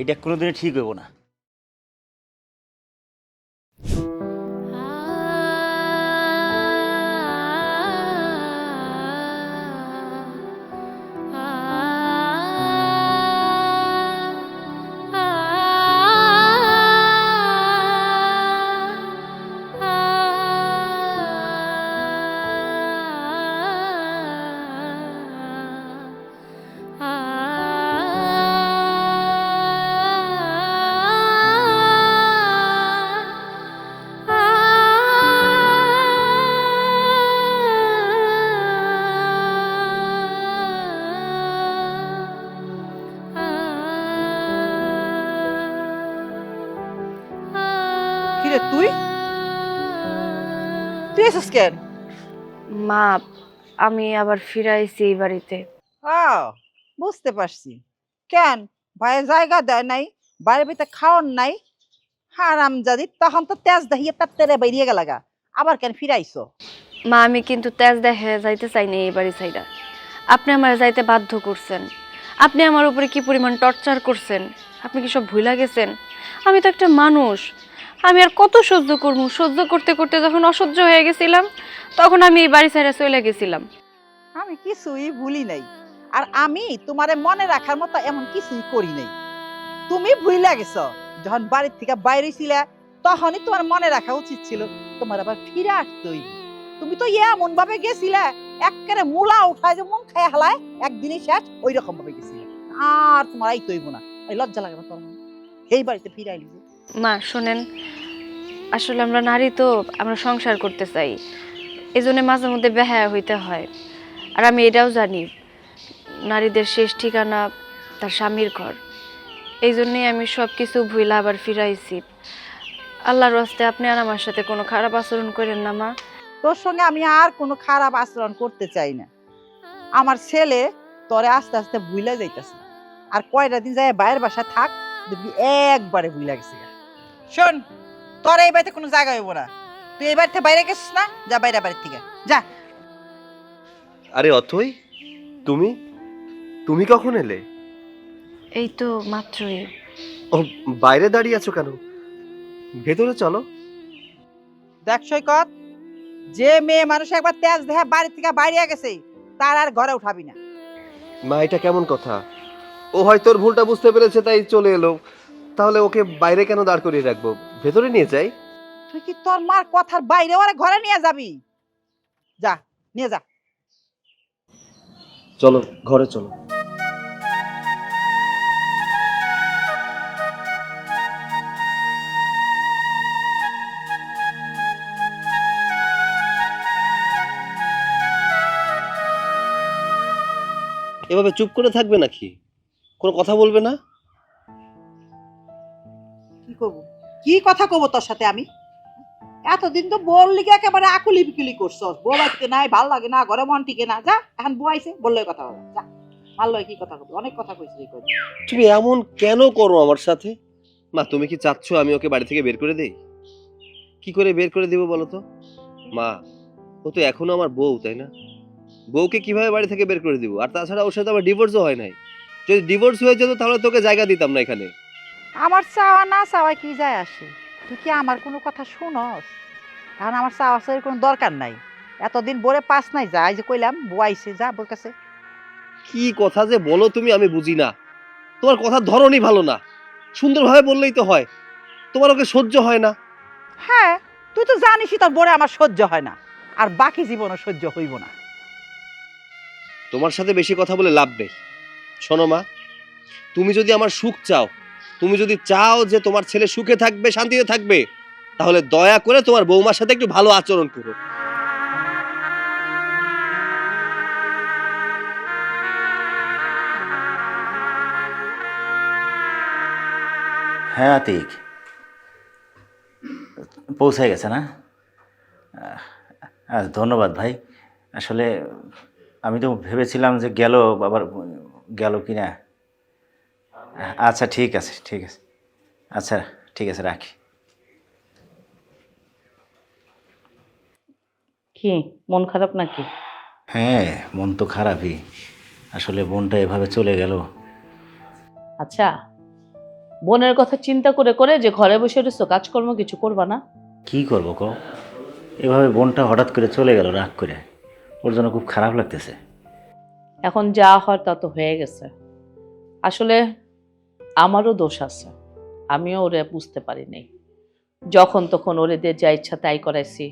এটা কোনোদিনই ঠিক হইব না। কিরে তুই তুই এসেছিস কেন? মা, আমি আবার ফিরে আইছি এই বাড়িতে। বুঝতে পারছি। কেন ভাইয়ের জায়গা দেয় নাই, বাইরে ভিতরে খাওয়ার নাই, হারামজাদি, তখন তো তেজ দাহিয়ে তার তেরে বেরিয়ে গেলাগা, আবার কেন ফিরাইছো? মা, আমি কিন্তু তেজ দেখে যাইতে চাইনি এই বাড়ি ছাইডা। আপনি আমার যাইতে বাধ্য করছেন। আপনি আমার উপরে কি পরিমাণ টর্চার করছেন আপনি কি সব ভুলা গেছেন? আমি তো একটা মানুষ, আমি আর কত সহ্য করবো? সহ্য করতে করতে যখন অসহ্য হয়ে গেছিলাম, তখন আমি এই বাড়ি ছাইড়া চলে গেছিলাম। আমি কিছুই ভুলি নাই, আর আমি তোমারে মনে রাখার মতো এমন কিছুই করি নাই। তুমি ভুইলা গেছো, যখন বাড়ির থেকে বাইরে ছিলা তখনই তোমার মনে রাখা উচিত ছিল তোমার আবার ফিরে আসতেই। তুমি তো এমন ভাবে গেছিলা, একেবারে মূলা উঠায় যে মন খায় হালায় একদিনই শেষ, ওই রকম ভাবে গেছিলে। আর তোমার আইতে হইব না, এই লজ্জা লাগে না তোর? এই বাড়িতে ফিরে আইলি যে। মা শোনেন, আসলে আমরা নারী তো, আমরা সংসার করতে চাই, এই জন্য মাঝে মধ্যে বেহায়া হইতে হয়। আর আমি এটাও জানি নারীদের শেষ ঠিকানা তার স্বামীর ঘর। এই জন্যই আমি সব কিছু ভুইলা আবার ফিরাইছি। আল্লাহর রাস্তে আপনি আর আমার সাথে কোনো খারাপ আচরণ করেন না মা। তোর সঙ্গে আমি আর কোনো খারাপ আচরণ করতে চাই না। আমার ছেলে তোরে আস্তে আস্তে ভুইলা যাইতেছে, আর কয়টা দিন যায় বাইরের বাসা থাক, দেখবি একবারে ভুইলা গেছে। শোন, তোর এই বাড়িতে কোনো জায়গা হইব না। তুই এই বাড়িতে বাইরে গেছিস না, যা বাইরে বাড়ির থেকে যা। আরে অথই, তুমি তুমি কখন এলে? এই তো মাত্রই। ও, বাইরে দাঁড়িয়ে আছো কেন? ভেতরে চলো। দেখ সৈকত, যে মেয়ে মানুষ একবার তেজ দেহে বাড়ি থেকে বাইরে গেছে তার আর ঘরে উঠাবি না। মা, এটা কেমন কথা? ও হয়তো ওর ভুলটা বুঝতে পেরেছে তাই চলে এলো, তাহলে ওকে বাইরে কেন দাঁড় করিয়ে রাখবো? ভেতরে নিয়ে যাই। তুই কি তোর মার কথার বাইরে ওরা ঘরে নিয়ে যাবি? যা, নিয়ে যা। চলো ঘরে চলো। এভাবে চুপ করে থাকবে নাকি? কোনো কথা বলবে না? কি করবো, কি কথা কব তোর সাথে আমি? এতদিন তো বললি কি একেবারে আকুলি বিকুলি করছস, বউ বাড়িতে নাই, ভাল লাগে না, ঘরে মন টিকে না। যা, এখন বউ আইছে, বললে কথা হবে, যা। ভালো কি কথা কবি, অনেক কথা কইছিস। তুমি এমন কেন করো আমার সাথে? মা, তুমি কি চাচ্ছ আমি ওকে বাড়ি থেকে বের করে দেই? কি করে বের করে দেবো বলো তো? মা, ও তো এখনো আমার বউ, তাই না? বউকে কিভাবে বাড়ি থেকে বের করে দিব? আর তাছাড়া ওর সাথে আমার ডিভোর্সও হয় নাই। যদি ডিভোর্স হয়ে যেত তাহলে তোকে জায়গা দিতাম না এখানে। আমার চাওয়া না চাওয়া কি যায় আসে? তুই কি আমার কোনো কথা শুনস? কারণ আমার চাওয়া চাওয়ার কোনো দরকার নাই। এতদিন বলে পাস নাই, যা, এই যে কইলাম বউ আইছে, যা বোর কাছে। কি কথা যে বলো তুমি, আমি বুঝি না। তোমার কথার ধরনই ভালো না। সুন্দরভাবে বললেই তো হয়। তোমার ওকে সহ্য হয় না। হ্যাঁ, তুই তো জানিসই তোর বড়ে আমার সহ্য হয় না, আর বাকি জীবনও সহ্য হইব না। তোমার সাথে বেশি কথা বলে লাভ নেই। শোনো মা, তুমি যদি আমার সুখ চাও, তুমি যদি চাও যে তোমার ছেলে সুখে থাকবে, শান্তিতে থাকবে, তাহলে দয়া করে তোমার বৌমার সাথে একটু ভালো আচরণ করো। হ্যাঁ আতিক, পৌঁছে গেছে না? ধন্যবাদ ভাই। আসলে আমি তো ভেবেছিলাম যে গেল, আবার গেল কি না। আচ্ছা ঠিক আছে, ঠিক আছে, আচ্ছা ঠিক আছে, রাখি। কি মন খারাপ নাকি? হ্যাঁ, মন তো খারাপই। আসলে বোনটা এভাবে চলে গেল। আচ্ছা, বোনের কথা চিন্তা করে করে যে ঘরে বসে রয়েছো, কাজকর্ম কিছু করবা না? কি করবো কও, এভাবে বোনটা হঠাৎ করে চলে গেল রাগ করে, ওর জন্য খুব খারাপ লাগতেছে। এখন যা হয় তা তো হয়ে গেছে। আসলে আমারও দোষ আছে, আমিও ওরে বুঝতে পারি নাই। যখন তখন ওরে দিয়ে যা ইচ্ছা তাই করাইছি,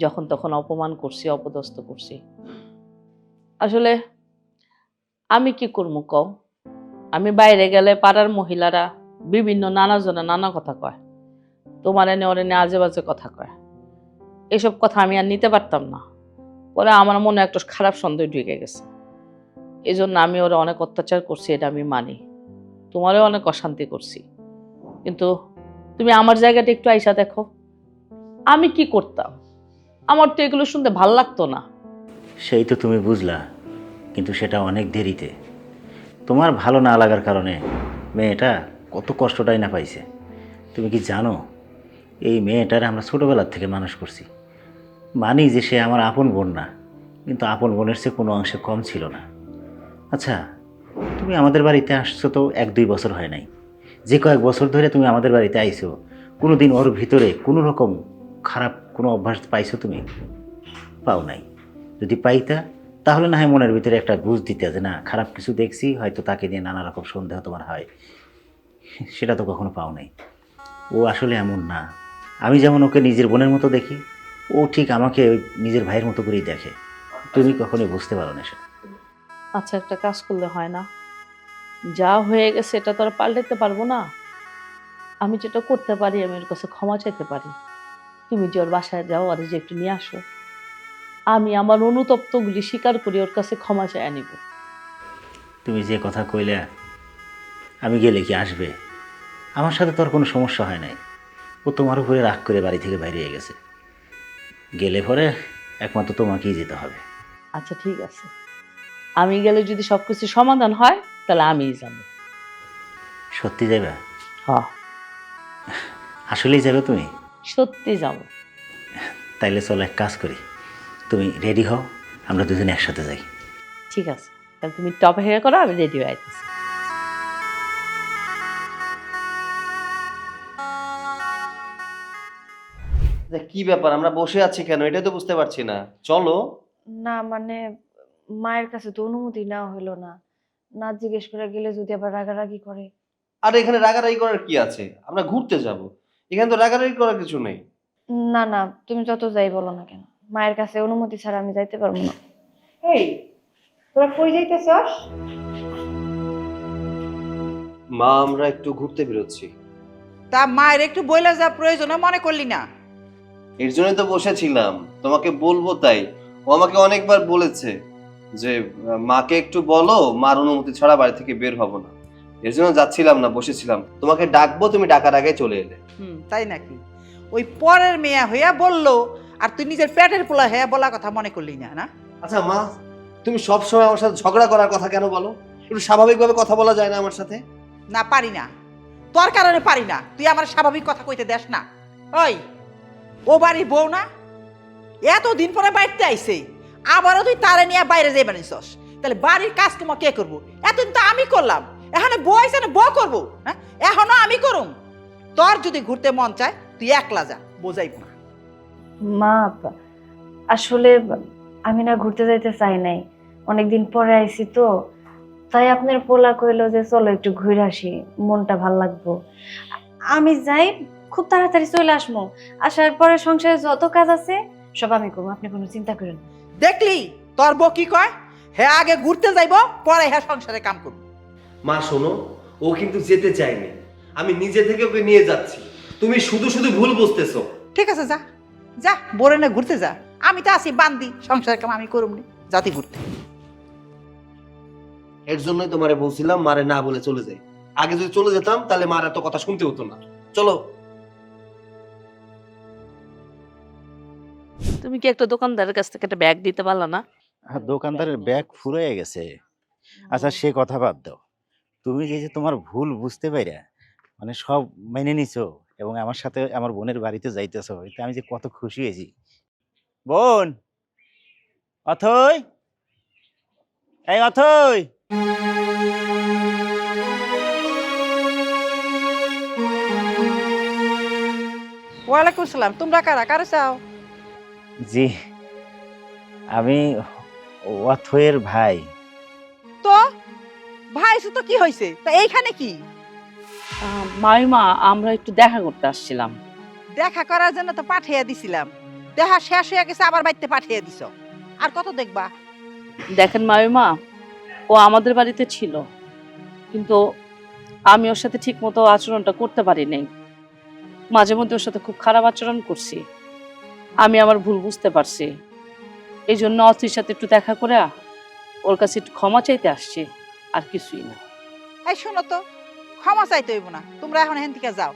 যখন তখন অপমান করছি, অপদস্থ করছি। আসলে আমি কি করবো কও? আমি বাইরে গেলে পাড়ার মহিলারা বিভিন্ন নানাজনে নানা কথা কয়, তোমার এনে ওর এনে আজে বাজে কথা কয়। এসব কথা আমি আর নিতে পারতাম না। পরে আমার মনে একটা খারাপ সন্দেহ ঢুকে গেছে। এই জন্য আমি ওরা অনেক অত্যাচার করছি, এটা আমি মানি। তোমারও অনেক অশান্তি করছি, কিন্তু তুমি আমার জায়গাটা একটু আইসা দেখো, আমি কি করতাম। আমার তো এগুলো শুনতে ভাল লাগতো না। সেই তো তুমি বুঝলা, কিন্তু সেটা অনেক দেরিতে। তোমার ভালো না লাগার কারণে মেয়েটা কত কষ্টটাই না পাইছে। তুমি কি জানো, এই মেয়েটার আমরা ছোটোবেলার থেকে মানুষ করছি। মানি যে সে আমার আপন বোন না, কিন্তু আপন বোনের চেয়ে কোনো অংশে কম ছিল না। আচ্ছা, তুমি আমাদের বাড়িতে আসছো তো 1-2 বছর হয় নাই। যে কয়েক বছর ধরে তুমি আমাদের বাড়িতে আইছো, কোনো দিন ওর ভিতরে কোনো রকম খারাপ কোনো অভ্যাস পাইছো তুমি? পাও নাই। যদি পাইতা তাহলে না হয় মনের ভিতরে একটা বুঝ দিতে যে না, খারাপ কিছু দেখছি, হয়তো তাকে নিয়ে নানা রকম সন্দেহ তোমার হয়। সেটা তো কখনো পাও নাই। ও আসলে এমন না। আমি যেমন ওকে নিজের বোনের মতো দেখি, ও ঠিক আমাকে ওই নিজের ভাইয়ের মতো করেই দেখে। তুমি কখনোই বুঝতে পারো না সেটা। আচ্ছা, একটা কাজ করলে হয় না? যা হয়ে গেছে এটা তো আর পাল্টাতে পারবো না। আমি যেটা করতে পারি, আমি ওর কাছে ক্ষমা চাইতে পারি। তুমি যে ওর বাসায় যাও আর যে একটু নিয়ে আসো, আমি আমার অনুতপ্তগুলি স্বীকার করি ওর কাছে ক্ষমা চাই আনিব। তুমি যে কথা কইলে, আমি গেলে কি আসবে? আমার সাথে তোর কোনো সমস্যা হয় নাই। ও তোমার উপরে রাগ করে বাড়ি থেকে বাইরে হয়ে গেছে। গেলে পরে একমাত্র তোমাকেই যেতে হবে। আচ্ছা ঠিক আছে, আমি গেলে যদি সবকিছু সমাধান হয় তাহলে আমিই যাবো। সত্যি যাবে? হ্যাঁ, আসলেই যাবে তুমি? সত্যি যাবো। তাইলে চলো এক কাজ করি, তুমি রেডি হও, আমরা দুজনে একসাথে যাই। ঠিক আছে, তাহলে তুমি একটু অপেক্ষা করো, আমি রেডি হয়ে আইতেছি। কি ব্যাপার, আমরা বসে আছি কেন, এটাই তো বুঝতে পারছি না। চলো। না মানে মায়ের কাছে তো অনুমতি নেওয়া হলো না, না জিজ্ঞেস করে গেলে যদি আবার রাগারাগি করে। আর এখানে রাগারাগি করার কি আছে? আমরা ঘুরতে যাব, এখানে তো রাগারাগি করার কিছু নেই। না না, তুমি যত যাই বলো না কেন, মায়ের কাছে অনুমতি ছাড়া আমি যাইতে পারবো না। এই তোরা কই যাইতেছস? মা, আমরা একটু ঘুরতে বেরোচ্ছি। তা মায়ের একটু বইলা যা প্রয়োজন মনে করলি না? এর জন্যই তো বসেছিলাম, তোমাকে বলবো তাই। ও আমাকে অনেকবার বলেছে যে মাকে একটু বলো, মার অনুমতি ছাড়া বাড়ি থেকে বের হব না। এর জন্য যাচ্ছিলাম না, বসেছিলাম। তোমাকে ডাকবো, তুমি ডাকার আগে চলে এলে। তাই নাকি? ওই পরের মেয়া হইয়া বললো, আর তুই নিজের পেটের পোলা হইয়া বলা কথা মনে করলি না? না আচ্ছা মা, তুমি সবসময় আমার সাথে ঝগড়া করার কথা কেন বলো? একটু স্বাভাবিকভাবে কথা বলা যায় না আমার সাথে? না পারি না, তোর কারণে পারি না। তুই আমার স্বাভাবিক কথা কইতে দেস না। ওই ও বাড়ির বউ না, এতদিন পরে বাড়িতে আইছে, আবারও তুই তারে নিয়ে বাইরে যাই বানিয়েছস। তাহলে বাড়ির কাজ তোমার কে করবো? এতদিন তো আমি করলাম, এখানে বউ আইছে না, বউ করবো? হ্যাঁ, এখনো আমি করুম। তোর যদি ঘুরতে মন চায় তুই একলা যা, বোঝাইব না। মা, আসলে আমি না ঘুরতে যাইতে চাই নাই, অনেকদিন পরে আইছি তো, তাই আপনার পোলা কইলো যে চলো একটু ঘুরে আসি, মনটা ভাল লাগবো। আমি যাই, খুব তাড়াতাড়ি চলে আসবো। আসার পরে সংসারে যত কাজ আছে সব আমি করবো, আপনি কোনো চিন্তা করেন না। দেখলি তোর বউ কি কয়? হ্যাঁ আগে ঘুরতে যাইব, পরে হ্যাঁ সংসারে কাম করবো। মা শোনো, ও কিন্তু যেতে চায়নি, আমি নিজে থেকে ওকে নিয়ে যাচ্ছি। তুমি শুধু শুধু ভুল বুঝতেছো। ঠিক আছে যা, যা বোরে না ঘুরতে যা, আমি তো আছি বান্দি, সংসারের কাম আমি করুম নি, জাতি ঘুরতে। এর জন্যই তোমারে বলছিলাম মারে না বলে চলে যাই। আগে যদি চলে যেতাম তাহলে মার এত কথা শুনতে হতো না। চলো। তুমি কি একটা দোকানদারের কাছ থেকে একটা ব্যাগ দিতে পারলা না? আর দোকানদারের ব্যাগ ফুরিয়ে গেছে। আচ্ছা সে কথা বাদ দাও, তুমি যে যে তোমার ভুল বুঝতে পাইরা মানে সব মেনে নিছো এবং আমার সাথে আমার বোনের বাড়িতে যাইতেছো, এটা আমি যে কত খুশি হয়েছি। বোন, অথই, এই অথই। ওয়ালাইকুম আসসালাম। তোমরা কারা কারে চাও? জি, আমি অথয়ের ভাই। তো ভাই তো কি হয়েছে? তা এইখানে কি? মাইমা, আমরা একটু দেখা করতে আসছিলাম। দেখা করার জন্য তো পাঠিয়ে দিছিলাম, দেখা শেষ হয়ে গেছে আবার বাড়িতে পাঠিয়ে দিছ। আর কত দেখবা? দেখেন মাইমা, ও আমাদের বাড়িতে ছিল, কিন্তু আমি ওর সাথে ঠিক মতো আচরণটা করতে পারি নাই। মাঝে মধ্যে ওর সাথে খুব খারাপ আচরণ করছি। আমি আমার ভুল বুঝতে পারছি, এই জন্য অথির সাথে একটু দেখা করে ওর কাছে একটু ক্ষমা চাইতে আসছি, আর কিছুই না। এই শোনো তো, ক্ষমা চাইতে হইব না, তোমরা এখন এখান থেকে যাও।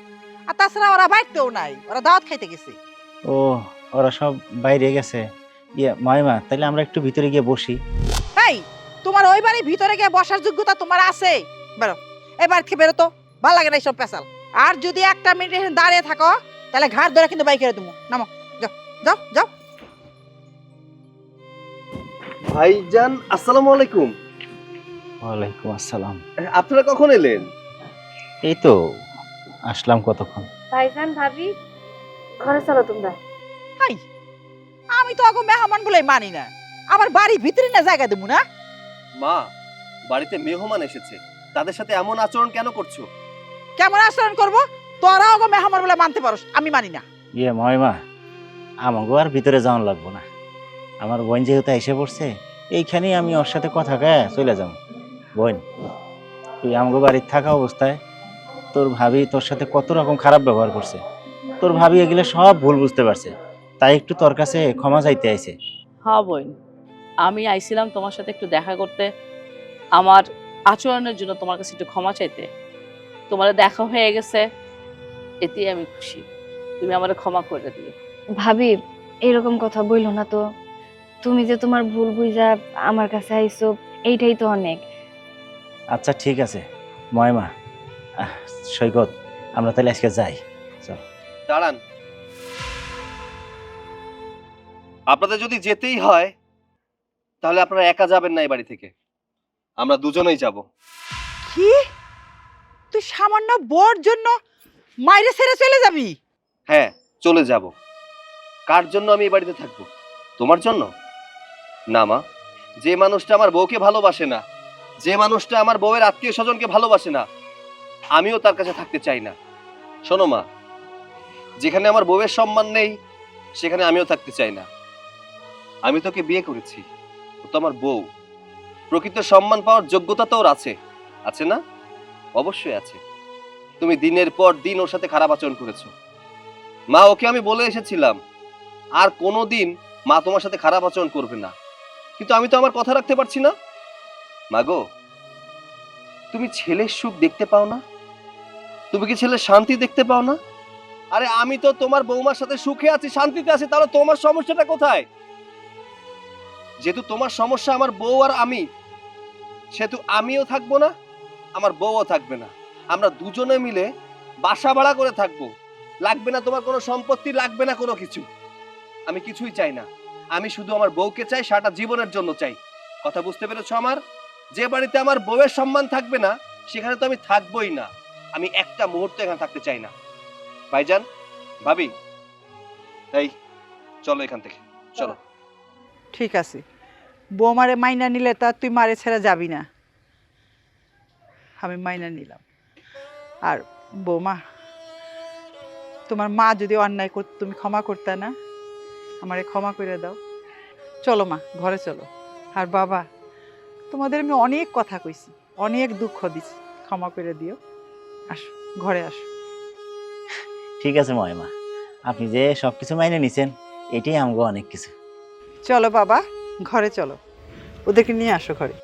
আর তাছাড়া ওরা বাড়িতেও নাই, ওরা দাওয়াত খাইতে গেছে। ও, ওরা সব বাইরে গেছে। ইয়ে মাইমা, তাহলে আমরা একটু ভিতরে গিয়ে বসি। এই, তোমার ওই বাড়ির ভিতরে গিয়ে বসার যোগ্যতা তোমার আছে? বেরো, এবার থেকে বেরো তো, ভালো লাগে না এইসব পেশাল। আর যদি একটা মিনিট এখানে দাঁড়িয়ে থাকো তাহলে ঘাট ধরে কিন্তু বাইক করে দেবো। নামো, যাও যাও যাও। ভাইজান আসসালামু আলাইকুম। ওয়ালাইকুম আসসালাম। আপনারা কখন এলেন? এই তো আসলাম কতক্ষণ। ভাইজান, ভাবি, ঘরে চলো তোমরা। হাই, আমি তো আগে মেহমান বলে মানি না, আমার বাড়ির ভিতরে না জায়গা দেবো না? মা, বাড়িতে মেহমান এসেছে, তাদের সাথে এমন আচরণ কেন করছো? কেমন আচরণ করবো? তোরা আগে মেহমান বলে মানতে পারোস, আমি মানি না। ইয়ে মাইমা, আমাকে আর ভিতরে যাওয়ান লাগবো না। আমার বোন যেহেতু এসে পড়ছে, এইখানেই আমি ওর সাথে কথা কয়ে চলে যাব। বোন, তুই আমাকে বাড়িতে থাকা অবস্থায় তোর ভাবি তোর সাথে কত রকম খারাপ ব্যবহার করছে। তোর ভাবি এগুলো সব ভুল বুঝতে পারছে, তাই একটু তোর কাছে ক্ষমা চাইতে আইছে। হ্যাঁ বোন, আমি আইছিলাম তোমার সাথে একটু দেখা করতে, আমার আচরণের জন্য তোমার কাছে একটু ক্ষমা চাইতে। তোমার দেখা হয়ে গেছে, এতেই আমি খুশি। তুমি আমার ক্ষমা করে দিও। ভাবি, এরকম কথা বইলো না তো। তুমি যে তোমার ভুল বুঝা আমার কাছে আইছো, এইটাই তো অনেক। আচ্ছা ঠিক আছে ময়মা, সৈকত, আমরা তাহলে আজকে যাই। চল। দাঁড়ান, আপনাদের যদি যেতেই হয় তাহলে আপনারা একা যাবেন না এই বাড়ি থেকে, আমরা দুজনেই যাব। কি? তুই সামান্য বোর জন্য মাইরে ছেড়ে চলে যাবি? হ্যাঁ, চলে যাব। কার জন্য আমি এই বাড়িতে থাকবো? তোমার জন্য না মা। যে মানুষটা আমার বউকে ভালোবাসে না, যে মানুষটা আমার বউয়ের আত্মীয় স্বজনকে ভালোবাসে না, আমিও তার কাছে থাকতে চাই না। শোনো মা, যেখানে আমার বউয়ের সম্মান নেই সেখানে আমিও থাকতে চাই না। আমি তোকে বিয়ে করেছি, ও তো আমার বউ। প্রকৃত সম্মান পাওয়ার যোগ্যতা তো ওর আছে, আছে না? অবশ্যই আছে। তুমি দিনের পর দিন ওর সাথে খারাপ আচরণ করেছো। মা, ওকে আমি বলে এসেছিলাম আর কোনোদিন মা তোমার সাথে খারাপ আচরণ করবে না, কিন্তু আমি তো আমার কথা রাখতে পারছি না। মা গো, তুমি ছেলের সুখ দেখতে পাও না? তুমি কি ছেলের শান্তি দেখতে পাও না? আরে আমি তো তোমার বৌমার সাথে সুখে আছি, শান্তিতে আছি, তাহলে তোমার সমস্যাটা কোথায়? যেহেতু তোমার সমস্যা আমার বউ আর আমি, সেহেতু আমিও থাকবো না, আমার বউও থাকবে না। আমরা দুজনে মিলে বাসা ভাড়া করে থাকবো। লাগবে না তোমার কোনো সম্পত্তি, লাগবে না কোনো কিছু। আমি কিছুই চাই না, আমি শুধু আমার বউকে চাই, সারাটা জীবনের জন্য চাই। কথা বুঝতে পেরেছো আমার? যে বাড়িতে আমার বউয়ের সম্মান থাকবে না সেখানে তো আমি থাকবোই না। আমি একটা মুহূর্ত এখানে থাকতে চাই না। ভাইজান, ভাবি, এই চলো এখান থেকে, চলো। ঠিক আছে, বৌমারে মাইনা নিলে তা তুই মারে ছেড়ে যাবি না, আমি মাইনা নিলাম। আর বৌমা, তোমার মা যদি অন্যায় করত তুমি ক্ষমা করতে না, আমারে ক্ষমা করে দাও। চলো মা, ঘরে চলো। আর বাবা, তোমাদের আমি অনেক কথা কইছি, অনেক দুঃখ দিছি, ক্ষমা করে দিও। আসো, ঘরে আসো। ঠিক আছে ময়মা, আপনি যে সবকিছু মাইনে নিছেন এটাই আমাকে অনেক কিছু। চলো বাবা, ঘরে চলো, ওদেরকে নিয়ে আসো ঘরে।